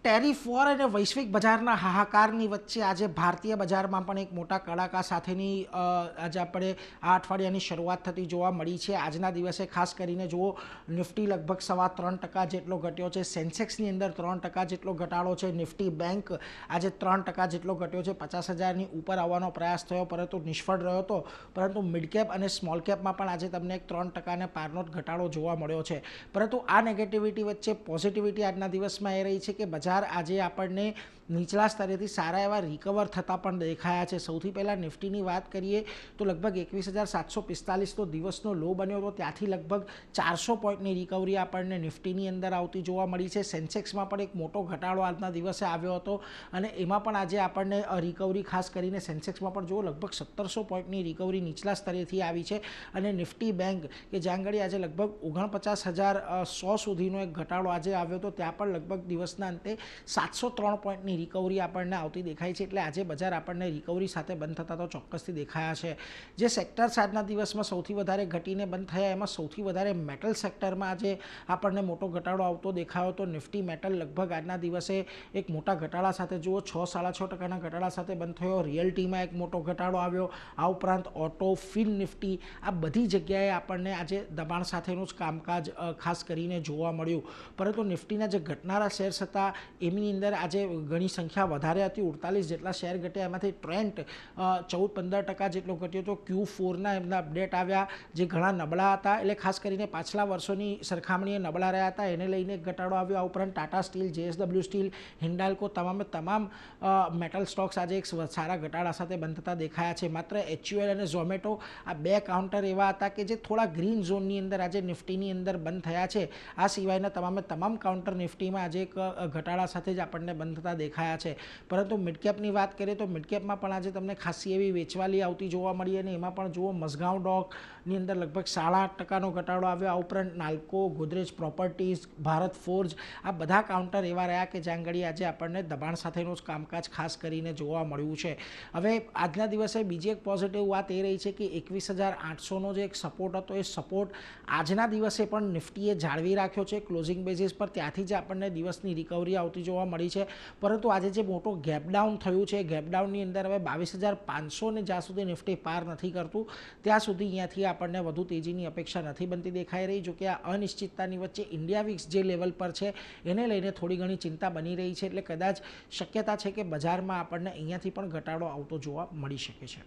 Tariff war અને વૈશ્વિક બજારના હાહાકારની વચ્ચે આજે ભારતીય બજારમાં પણ એક મોટા કડાકા સાથેની આજે આપણે આ અઠવાડિયાની શરૂઆત થતી જોવા મળી છે। આજના દિવસે ખાસ કરીને જુઓ નિફ્ટી લગભગ 3.25% જેટલો ઘટ્યો છે, સેન્સેક્સની અંદર 3% જેટલો ઘટાડો છે, નિફ્ટી બેંક આજે 3% જેટલો ઘટ્યો છે, 50,000ની ઉપર આવવાનો પ્રયાસ થયો પરંતુ નિષ્ફળ રહ્યો હતો। પરંતુ મિડ કેપ અને સ્મોલ કેપમાં પણ આજે તમને એક 3% પારનો ઘટાડો જોવા મળ્યો છે। પરંતુ આ નેગેટિવિટી વચ્ચે પોઝિટિવિટી આજના દિવસમાં એ રહી છે કે બજાર આજે આપણને નીચલા સ્તરેથી સારા એવા રિકવર થતા પણ દેખાયા છે। સૌથી પહેલાં નિફ્ટીની વાત કરીએ તો લગભગ 21,745 તો દિવસનો લો બન્યો હતો, ત્યાંથી લગભગ 400 પોઈન્ટની રિકવરી આપણને નિફ્ટીની અંદર આવતી જોવા મળી છે। સેન્સેક્સમાં પણ એક મોટો ઘટાડો આજના દિવસે આવ્યો હતો અને એમાં પણ આજે આપણને રિકવરી ખાસ કરીને સેન્સેક્સમાં પણ જુઓ લગભગ 1700 પોઈન્ટની રિકવરી નીચલા સ્તરેથી આવી છે અને નિફ્ટી બેંક કે જ્યાં આગળ આજે લગભગ 49,100 સુધીનો એક ઘટાડો આજે આવ્યો હતો, ત્યાં પણ લગભગ દિવસના અંતે 703 પોઈન્ટની રિકવરી આપણને આવતી દેખાય છે। એટલે આજે બજાર આપણને રિકવરી સાથે બંધ થતા તો ચોક્કસથી દેખાયા છે। જે સેક્ટર્સ આજના દિવસમાં સૌથી વધારે ઘટીને બંધ થયા એમાં સૌથી વધારે મેટલ સેક્ટરમાં આજે આપણને મોટો ઘટાડો આવતો દેખાયો હતો। નિફ્ટી મેટલ લગભગ આજના દિવસે એક મોટા ઘટાડા સાથે જુઓ 6.5% ઘટાડા સાથે બંધ થયો। રિયલ્ટીમાં એક મોટો ઘટાડો આવ્યો। આ ઉપરાંત ઓટો, ફિન નિફ્ટી આ બધી જગ્યાએ આપણને આજે દબાણ સાથેનું જ કામકાજ ખાસ કરીને જોવા મળ્યું। પરંતુ નિફ્ટીના જે ઘટનારા શેર્સ હતા એમની અંદર આજે ઘણી સંખ્યા વધારે હતી, 48 જેટલા શેર ઘટ્યા, એમાંથી ટ્રેન્ટ 14-15% જેટલો ઘટ્યો હતો। Q4ના એમના અપડેટ આવ્યા જે ઘણા નબળા હતા, એટલે ખાસ કરીને પાછલા વર્ષોની સરખામણીએ નબળા રહ્યા હતા, એને લઈને એક ઘટાડો આવ્યો। આ ઉપરાંત Tata steel, JSW steel, Hindalco તમામ મેટલ સ્ટોક્સ આજે એક સારા ઘટાડા સાથે બંધ થતા દેખાયા છે। માત્ર HUL અને ઝોમેટો આ બે કાઉન્ટર એવા હતા કે જે થોડા ગ્રીન ઝોનની અંદર આજે નિફ્ટીની અંદર બંધ થયા છે। આ સિવાયના તમામ કાઉન્ટર નિફ્ટીમાં આજે એક ઘટાડા સાથે જ આપણને બંધ થતા દેખાયા છે। પરંતુ મિડકેપની વાત કરીએ તો મિડકેપમાં પણ આજે તમને ખાસી એવી વેચવાલી આવતી જોવા મળી અને એમાં પણ જુઓ મઝગાંવ ડોકની અંદર લગભગ 8.5%નો ઘટાડો આવ્યો। આ ઉપરાંત નાલ્કો, ગોદરેજ પ્રોપર્ટીઝ, ભારત ફોર્જ આ બધા કાઉન્ટર એવા રહ્યા કે જ્યાં આગળ આજે આપણને દબાણ સાથેનું જ કામકાજ ખાસ કરીને જોવા મળ્યું છે। હવે આજના દિવસે બીજી એક પોઝિટિવ વાત એ રહી છે કે 21,800નો જે એક સપોર્ટ હતો એ સપોર્ટ આજના દિવસે પણ નિફ્ટીએ જાળવી રાખ્યો છે ક્લોઝિંગ બેઝિસ પર, ત્યાંથી જ આપણને દિવસની રિકવરી આવતી જોવા મળી છે। પરંતુ આજે જે મોટો ગેપડાઉન થયું છે, ગેપડાઉનની અંદર હવે 22,500ને જ્યાં સુધી નિફ્ટી પાર નથી કરતું ત્યાં સુધી અહીંયાથી આપણને વધુ તેજીની અપેક્ષા નથી બનતી દેખાઈ રહી। જોકે આ અનિશ્ચિતતાની વચ્ચે ઇન્ડિયા વિક્સ જે લેવલ પર છે એને લઈને થોડી ઘણી ચિંતા બની રહી છે, એટલે કદાચ શક્યતા છે કે બજારમાં આપણને અહીંયાથી પણ ઘટાડો આવતો જોવા મળી શકે છે।